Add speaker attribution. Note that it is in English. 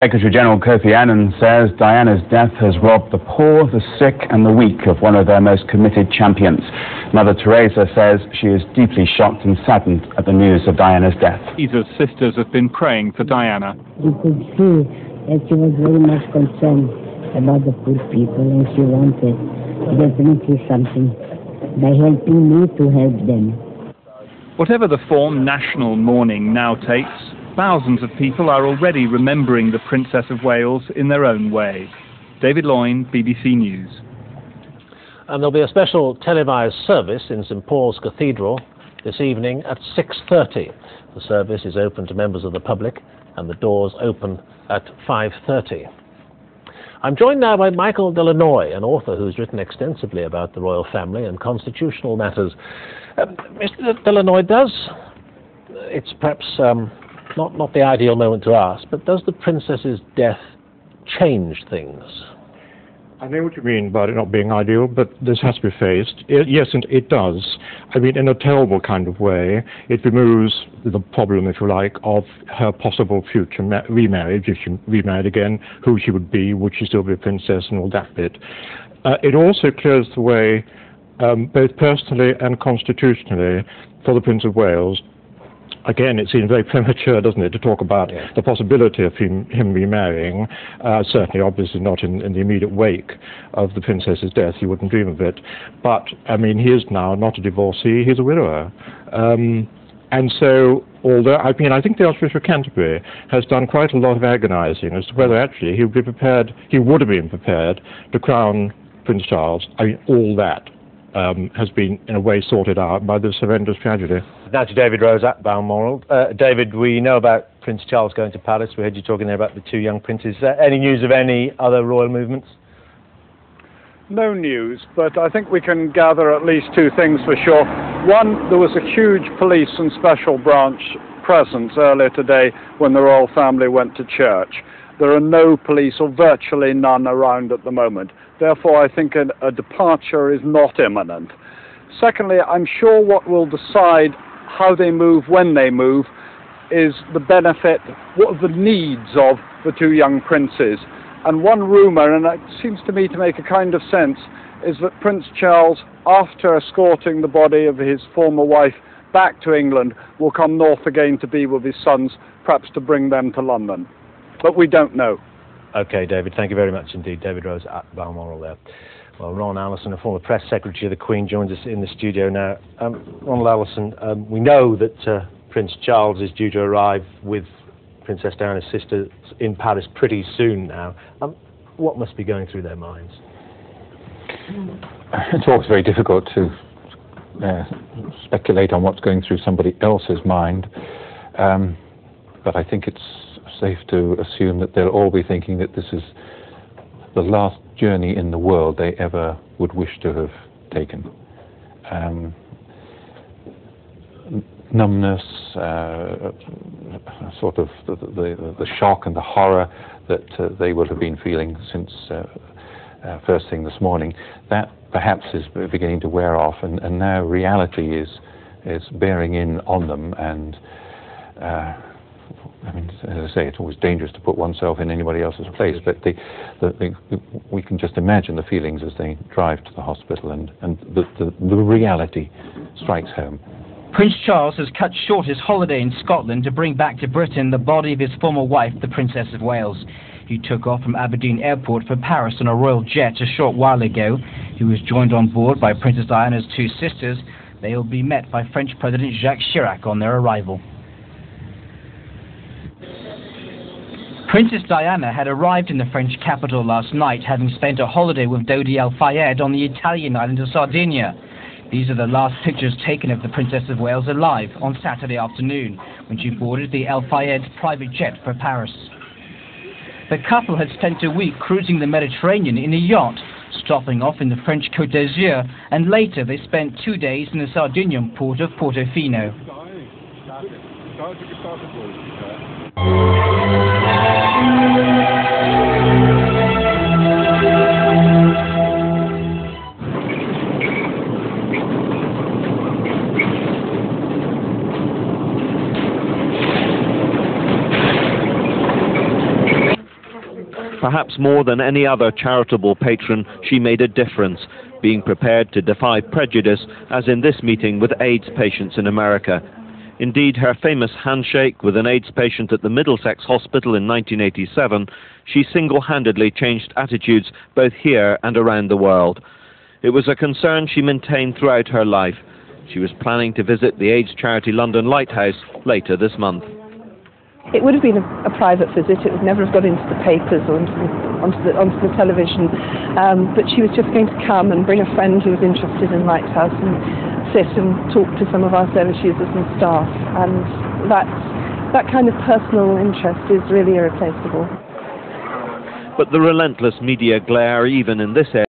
Speaker 1: Secretary-General Kofi Annan says Diana's death has robbed the poor, the sick and the weak of one of their most committed champions. Mother Teresa says she is deeply shocked and saddened at the news of Diana's death.
Speaker 2: Teresa's sisters have been praying for Diana.
Speaker 3: You could see that she was very much concerned about the poor people, and she wanted definitely something by helping me to help them.
Speaker 2: Whatever the form national mourning now takes, thousands of people are already remembering the Princess of Wales in their own way. David Loyne, BBC News.
Speaker 4: And there'll be a special televised service in St Paul's Cathedral this evening at 6:30. The service is open to members of the public and the doors open at 5:30. I'm joined now by Michael Delanoy, an author who's written extensively about the royal family and constitutional matters. Mr. Delanoy, it's perhaps not the ideal moment to ask, but does the princess's death change things?
Speaker 5: I know what you mean by it not being ideal, but this has to be faced. Yes, and it does. I mean, in a terrible kind of way. It removes the problem, if you like, of her possible future remarriage, if she remarried again, who she would she still be a princess and all that bit. It also clears the way, both personally and constitutionally, for the Prince of Wales. Again, it seems very premature, doesn't it, to talk about the possibility of him remarrying. Certainly, obviously not in the immediate wake of the princess's death. He wouldn't dream of it. But, I mean, he is now not a divorcee, he's a widower. And so, although, I think the Archbishop of Canterbury has done quite a lot of agonizing as to whether actually he would have been prepared to crown Prince Charles. I mean, all that has been, in a way, sorted out by this horrendous tragedy.
Speaker 4: Now to David Rose at Balmoral. David, we know about Prince Charles going to Paris. We heard you talking there about the two young princes. Any news of any other royal movements?
Speaker 6: No news, but I think we can gather at least two things for sure. One, there was a huge police and special branch presence earlier today when the royal family went to church. There are no police, or virtually none, around at the moment. Therefore, I think a departure is not imminent. Secondly, I'm sure what will decide how they move, when they move, is the benefit, what are the needs of the two young princes. And one rumour, and it seems to me to make a kind of sense, is that Prince Charles, after escorting the body of his former wife back to England, will come north again to be with his sons, perhaps to bring them to London. But we don't know.
Speaker 4: OK, David, thank you very much indeed. David Rose at Balmoral there. Well, Ron Allison, a former press secretary of the Queen, joins us in the studio now. Ronald Allison, we know that Prince Charles is due to arrive with Princess Diana's sister in Paris pretty soon now. What must be going through their minds?
Speaker 7: It's always very difficult to speculate on what's going through somebody else's mind, but I think it's safe to assume that they'll all be thinking that this is the last journey in the world they ever would wish to have taken. Numbness, sort of the shock and the horror that they will have been feeling since first thing this morning, that perhaps is beginning to wear off, and now reality is bearing in on them. And I mean, as I say, it's always dangerous to put oneself in anybody else's place, but we can just imagine the feelings as they drive to the hospital, and the reality strikes home.
Speaker 8: Prince Charles has cut short his holiday in Scotland to bring back to Britain the body of his former wife, the Princess of Wales. He took off from Aberdeen Airport for Paris on a royal jet a short while ago. He was joined on board by Princess Diana's two sisters. They will be met by French President Jacques Chirac on their arrival. Princess Diana had arrived in the French capital last night, having spent a holiday with Dodi Al Fayed on the Italian island of Sardinia. These are the last pictures taken of the Princess of Wales alive on Saturday afternoon, when she boarded the Al Fayed's private jet for Paris. The couple had spent a week cruising the Mediterranean in a yacht, stopping off in the French Côte d'Azur, and later they spent 2 days in the Sardinian port of Portofino.
Speaker 9: Perhaps more than any other charitable patron, she made a difference, being prepared to defy prejudice, as in this meeting with AIDS patients in America. Indeed, her famous handshake with an AIDS patient at the Middlesex Hospital in 1987, she single-handedly changed attitudes both here and around the world. It was a concern she maintained throughout her life. She was planning to visit the AIDS charity London Lighthouse later this month.
Speaker 10: It would have been a private visit. It would never have got into the papers or onto the television. But she was just going to come and bring a friend who was interested in Lighthouse and sit and talk to some of our service users and staff. And that kind of personal interest is really irreplaceable.
Speaker 9: But the relentless media glare, even in this area,